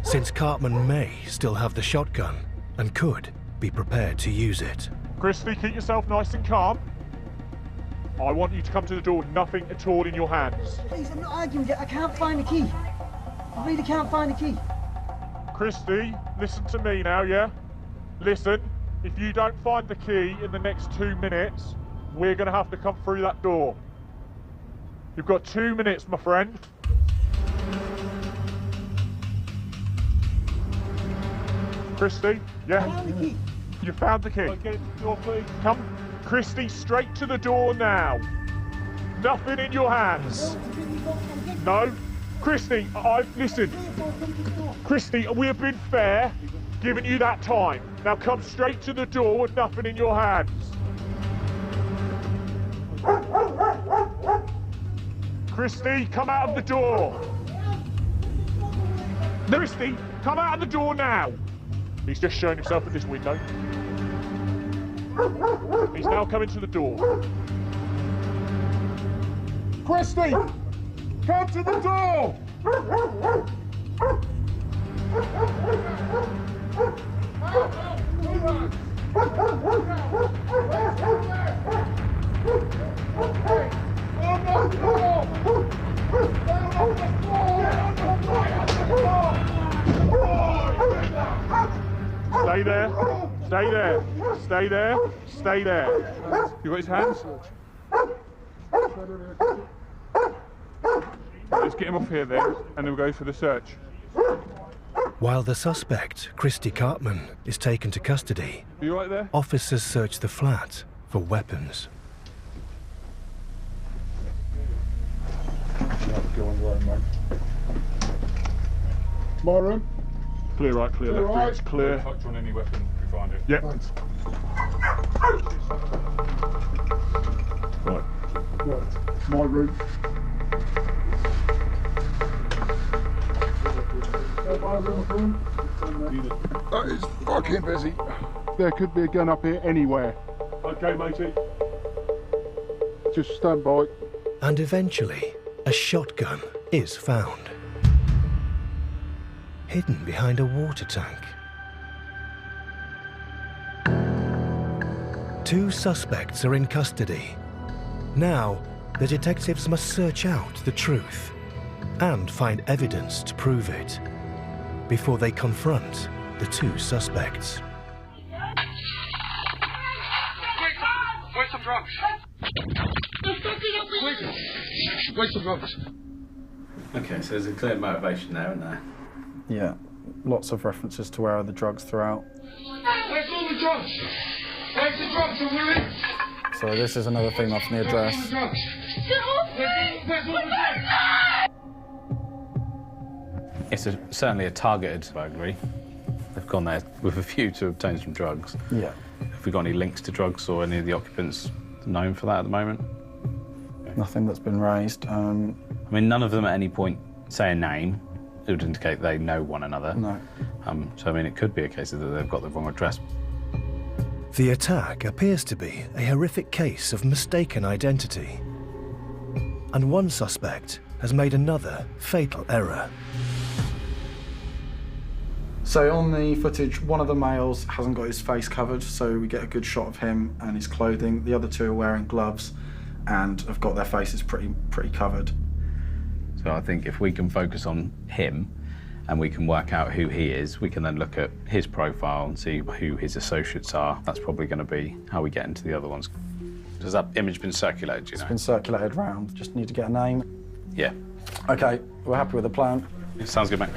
since Cartman may still have the shotgun and could be prepared to use it. Christy, keep yourself nice and calm. I want you to come to the door with nothing at all in your hands. Please, I'm not arguing. I can't find the key. I really can't find the key. Christy, listen to me now, yeah? Listen, if you don't find the key in the next 2 minutes, we're going to have to come through that door. You've got 2 minutes, my friend. Christy, yeah? I found the key. You found the key? Okay, the door, please. Come, Christy, straight to the door now. Nothing in your hands. No? Christy, listen. Christy, we have been fair, giving you that time. Now come straight to the door with nothing in your hands. Christy, come out of the door. Christy, come out of the door now. He's just showing himself at this window. He's now coming to the door. Christy, come to the door. Stay there, stay there, stay there, stay there. You got his hands? Let's get him off here then, and then we'll go for the search. While the suspect, Christy Cartman, is taken to custody, Are you right there? officers search the flat for weapons. Go on right, mate. My room? Clear right, clear left, right. it's clear. Touch on any weapon if we find it. Yep. Thanks. Right. Right, my room. That is fucking busy. There could be a gun up here anywhere. Okay, matey. Just stand by. And eventually, a shotgun is found, hidden behind a water tank. 2 suspects are in custody. Now, the detectives must search out the truth and find evidence to prove it before they confront the 2 suspects. Where's some drugs? Where's some drugs? Okay, so there's a clear motivation there, isn't there? Yeah, lots of references to where are the drugs throughout. Where's all the drugs? Where's the drugs, Willie? So this is another thing off the address. Where's all the drugs? It's certainly a targeted burglary. They've gone there with a view to obtain some drugs. Yeah. Have we got any links to drugs or any of the occupants known for that at the moment? Nothing that's been raised. I mean, none of them at any point say a name. It would indicate they know one another. No. So, I mean, it could be a case that they've got the wrong address. The attack appears to be a horrific case of mistaken identity. And one suspect has made another fatal error. So on the footage, one of the males hasn't got his face covered, so we get a good shot of him and his clothing. The other 2 are wearing gloves and have got their faces pretty covered. So I think if we can focus on him and we can work out who he is, we can then look at his profile and see who his associates are. That's probably going to be how we get into the other ones. Has that image been circulated, do you know? It's been circulated round. Just need to get a name. Yeah. Okay, we're happy with the plan. Sounds good, mate.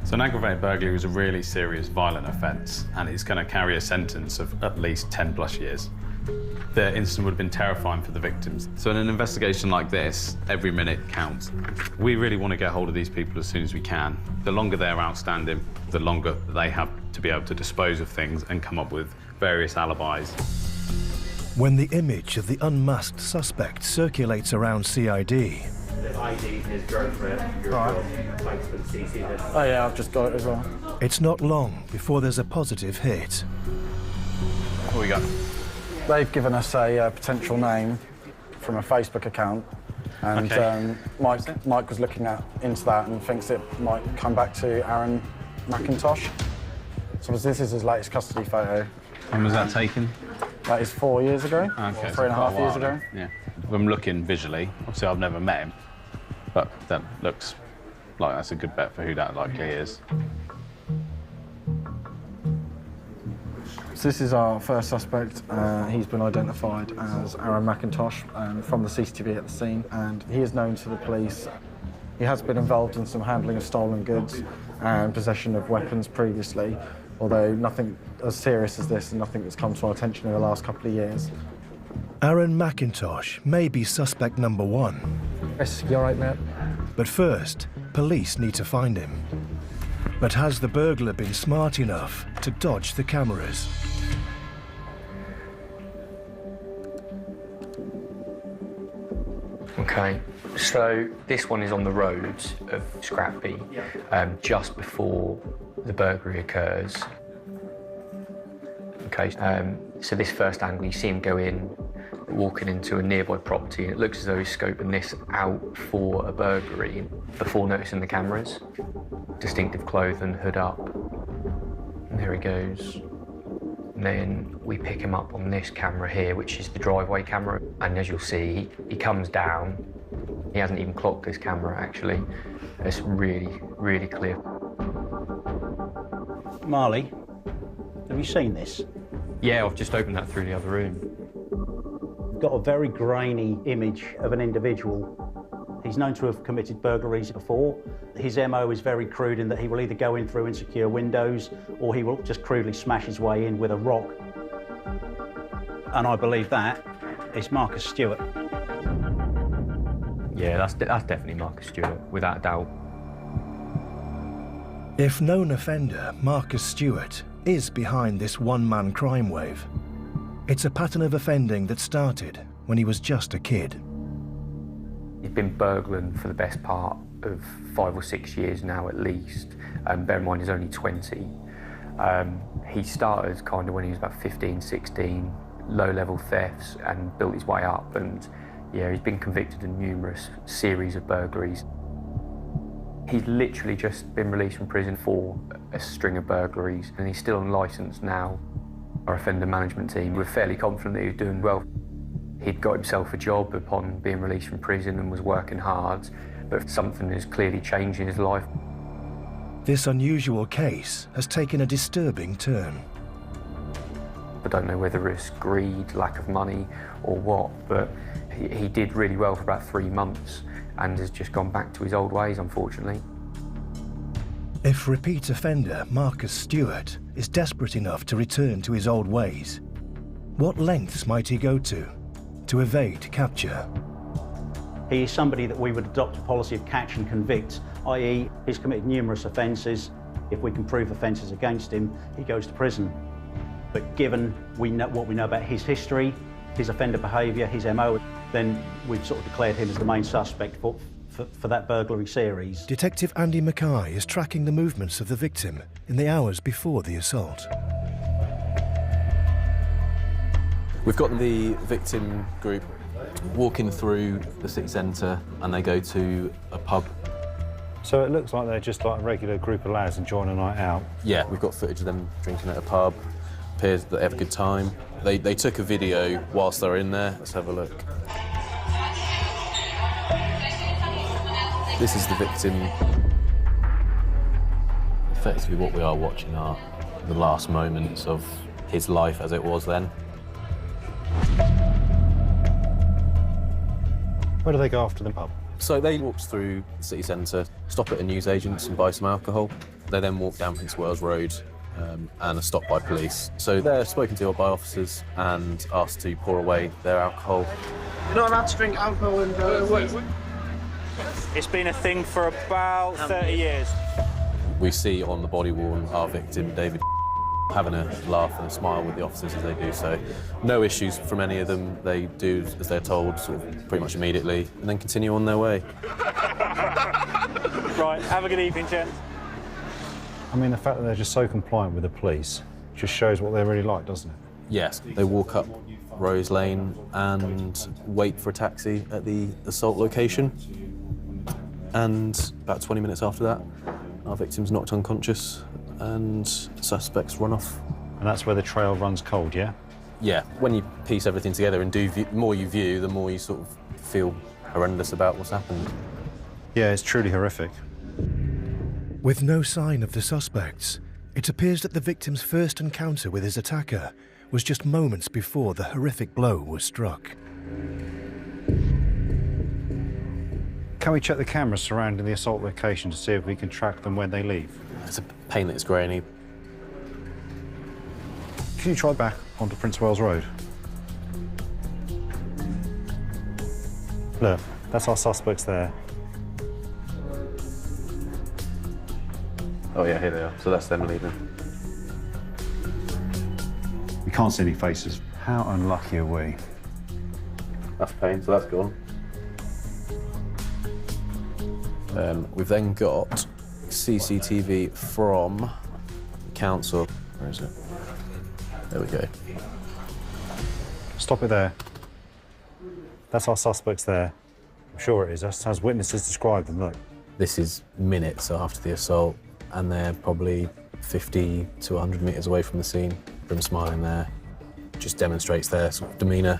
So an aggravated burglary is a really serious, violent offence, and it's going to carry a sentence of at least 10+ years. The incident would have been terrifying for the victims. So in an investigation like this, every minute counts. We really want to get hold of these people as soon as we can. The longer they're outstanding, the longer they have to be able to dispose of things and come up with various alibis. When the image of the unmasked suspect circulates around CID, The ID is girlfriend, your placement CC this. Oh yeah, I've just got it as well. it's not long before there's a positive hit. What we got? They've given us a potential name from a Facebook account. And Okay. Mike was looking into that and thinks it might come back to Aaron McIntosh. So this is his latest custody photo. When was that taken? That is 4 years ago, Okay, 3.5 years ago. Yeah. If I'm looking visually, obviously I've never met him, but that looks like that's a good bet for who that likely is. So this is our first suspect. He's been identified as Aaron McIntosh from the CCTV at the scene, and he is known to the police. He has been involved in some handling of stolen goods and possession of weapons previously, although nothing as serious as this and nothing that's come to our attention in the last couple of years. Aaron McIntosh may be suspect number 1. Yes, you all right, Matt? But first, police need to find him. But has the burglar been smart enough to dodge the cameras? Okay, so this one is on the roads of Scrapby, just before the burglary occurs. Okay, so this first angle, you see him go in, walking into a nearby property, and it looks as though he's scoping this out for a burglary before noticing the cameras. Distinctive clothing, hood up, and there he goes. And then we pick him up on this camera here, which is the driveway camera. And as you'll see, he comes down. He hasn't even clocked this camera, actually. It's really, really clear. Marley, have you seen this? Yeah, I've just opened that through the other room. We've got a very grainy image of an individual. He's known to have committed burglaries before. His MO is very crude in that he will either go in through insecure windows or he will just crudely smash his way in with a rock. And I believe that is Marcus Stewart. Yeah, that's definitely Marcus Stewart, without a doubt. If known offender Marcus Stewart is behind this one-man crime wave, it's a pattern of offending that started when he was just a kid. He's been burgling for the best part of 5 or 6 years now, at least. Bear in mind, he's only 20. He started kind of when he was about 15, 16, low-level thefts, and built his way up. And yeah, he's been convicted in numerous series of burglaries. He's literally just been released from prison for a string of burglaries, and he's still on licence now. Our offender management team were fairly confident that he was doing well. He'd got himself a job upon being released from prison and was working hard, but something has clearly changed in his life. This unusual case has taken a disturbing turn. I don't know whether it's greed, lack of money, or what, but he did really well for about 3 months and has just gone back to his old ways, unfortunately. If repeat offender Marcus Stewart is desperate enough to return to his old ways, what lengths might he go to evade capture? He is somebody that we would adopt a policy of catch and convict, i.e. he's committed numerous offences. If we can prove offences against him, he goes to prison. But given what we know about his history, his offender behaviour, his MO, then we've sort of declared him as the main suspect for that burglary series. Detective Andy Mackay is tracking the movements of the victim in the hours before the assault. We've got the victim group walking through the city centre and they go to a pub. So it looks like they're just like a regular group of lads enjoying a night out? Yeah, we've got footage of them drinking at a pub. Appears that they have a good time. They took a video whilst they were in there. Let's have a look. This is the victim. Effectively what we are watching are the last moments of his life as it was then. Where do they go after the pub? So they walked through the city centre, stop at a newsagent's and buy some alcohol. They then walk down Prince Wales Road and are stopped by police. So they're spoken to by officers and asked to pour away their alcohol. You're not allowed to drink alcohol in It's been a thing for about 30 years. We see on the body worn our victim, David, having a laugh and a smile with the officers as they do so. No issues from any of them. They do as they're told sort of pretty much immediately and then continue on their way. Right, have a good evening, gents. I mean, the fact that they're just so compliant with the police just shows what they're really like, doesn't it? Yes, they walk up Rose Lane and wait for a taxi at the assault location. And about 20 minutes after that, our victim's knocked unconscious and suspects run off. And that's where the trail runs cold, yeah? Yeah, when you piece everything together and the more you view, the more you sort of feel horrendous about what's happened. Yeah, it's truly horrific. With no sign of the suspects, it appears that the victim's first encounter with his attacker was just moments before the horrific blow was struck. Can we check the cameras surrounding the assault location to see if we can track them when they leave? It's a pain that it's grainy. Can you try back onto Prince Wales Road? Look, that's our suspects there. Oh yeah, here they are. So that's them leaving. We can't see any faces. How unlucky are we? That's pain, so that's gone. We've then got CCTV from the council. Where is it? There we go. Stop it there. That's our suspects there. I'm sure it is. That's as witnesses describe them, look. This is minutes after the assault, and they're probably 50 to 100 metres away from the scene. Them smiling there just demonstrates their sort of demeanour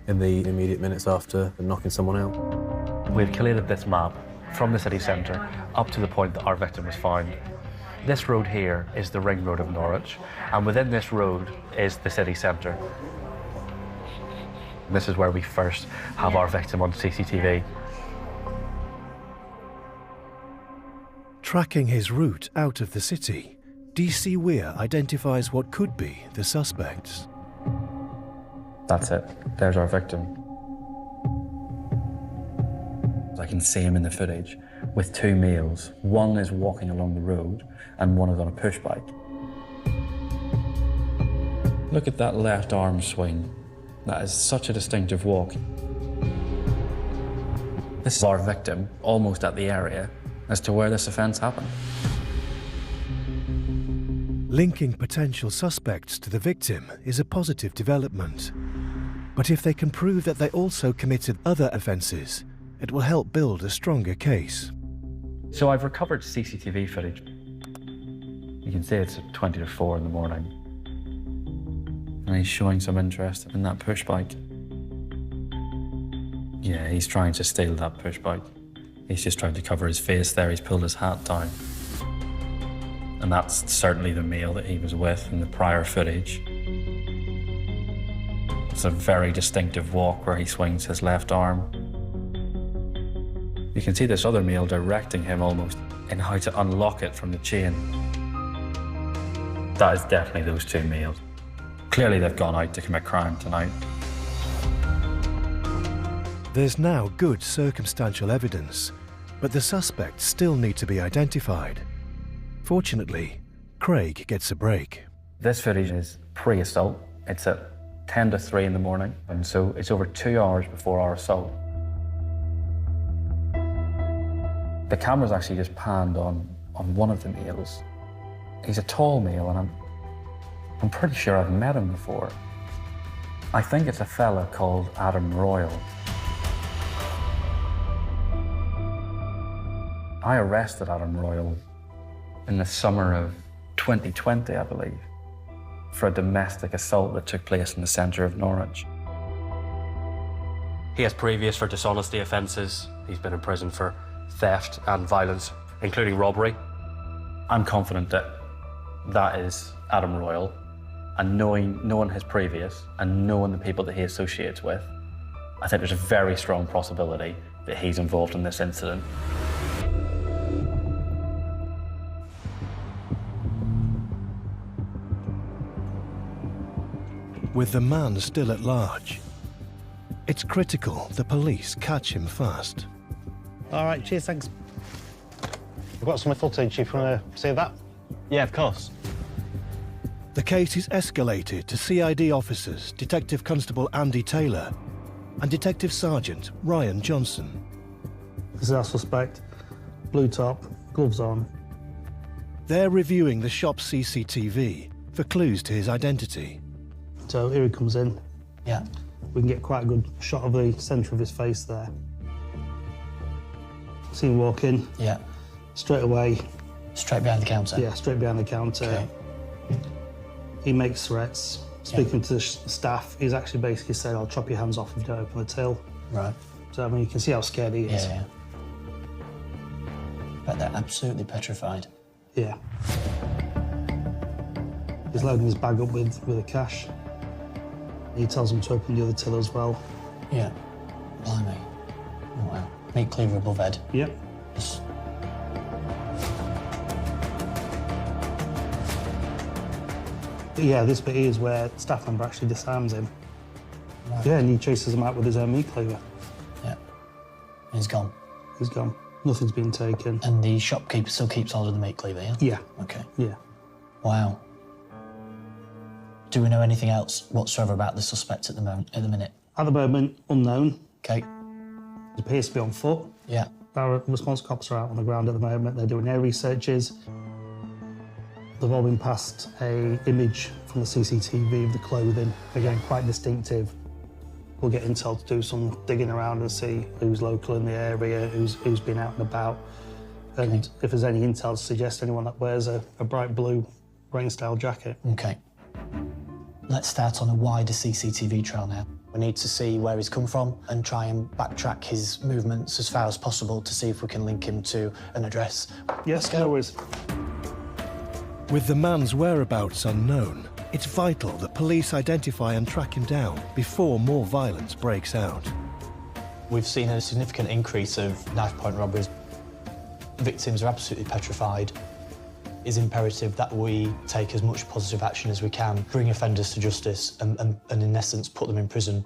in the immediate minutes after them knocking someone out. We've collated this map from the city centre up to the point that our victim was found. This road here is the ring road of Norwich, and within this road is the city centre. This is where we first have our victim on CCTV. Tracking his route out of the city, DC Weir identifies what could be the suspects. That's it. There's our victim. I can see him in the footage with two males. One is walking along the road and one is on a push bike. Look at that left arm swing. That is such a distinctive walk. This is our victim, almost at the area as to where this offence happened. Linking potential suspects to the victim is a positive development. But if they can prove that they also committed other offences, it will help build a stronger case. So I've recovered CCTV footage. You can see it's at 20 to 4 in the morning. And he's showing some interest in that push bike. Yeah, he's trying to steal that push bike. He's just trying to cover his face there. He's pulled his hat down. And that's certainly the male that he was with in the prior footage. It's a very distinctive walk where he swings his left arm. You can see this other male directing him almost in how to unlock it from the chain. That is definitely those two males. Clearly they've gone out to commit crime tonight. There's now good circumstantial evidence, but the suspects still need to be identified. Fortunately, Craig gets a break. This footage is pre-assault. It's at 10 to 3 in the morning, and so it's over 2 hours before our assault. The camera's actually just panned on one of the males. He's a tall male, and I'm pretty sure I've met him before. I think it's a fella called Adam Royal. I arrested Adam Royal in the summer of 2020, I believe, for a domestic assault that took place in the centre of Norwich. He has previous for dishonesty offences. He's been in prison for theft and violence, including robbery. I'm confident that that is Adam Royal, and knowing his previous and knowing the people that he associates with, I think there's a very strong possibility that he's involved in this incident. With the man still at large, it's critical the police catch him fast. All right, cheers, thanks. We've got some footage, if you want to see that? Yeah, of course. The case is escalated to CID officers Detective Constable Andy Taylor and Detective Sergeant Ryan Johnson. This is our suspect. Blue top, gloves on. They're reviewing the shop's CCTV for clues to his identity. So here he comes in. Yeah. We can get quite a good shot of the centre of his face there. See him walk in. Yeah. Straight away. Straight behind the counter? Yeah, straight behind the counter. Okay. He makes threats. Speaking to the staff, he's actually basically said, I'll chop your hands off if you don't open the till. Right. So, I mean, you can see how scared he is. Yeah. But they're absolutely petrified. Yeah. He's loading his bag up with the cash. He tells him to open the other till as well. Yeah. Blimey. Oh, wow. Meat cleaver above head. Yep. Just... Yeah, this bit here is where the staff member actually disarms him. Right. Yeah, and he chases him out with his own meat cleaver. Yeah. And he's gone. He's gone. Nothing's been taken. And the shopkeeper still keeps hold of the meat cleaver, yeah? Yeah. Okay. Yeah. Wow. Do we know anything else whatsoever about the suspect at the minute? At the moment, unknown. Okay. He appears to be on foot. Yeah. Our response cops are out on the ground at the moment. They're doing air researches. They've all been passed an image from the CCTV of the clothing. Again, quite distinctive. We'll get intel to do some digging around and see who's local in the area, who's been out and about. And if there's any intel to suggest anyone that wears a bright blue rain-style jacket. Okay. Let's start on a wider CCTV trail now. We need to see where he's come from and try and backtrack his movements as far as possible to see if we can link him to an address. Yes, no worries. With the man's whereabouts unknown, it's vital that police identify and track him down before more violence breaks out. We've seen a significant increase of knife-point robberies. Victims are absolutely petrified. It's imperative that we take as much positive action as we can, bring offenders to justice and in essence, put them in prison.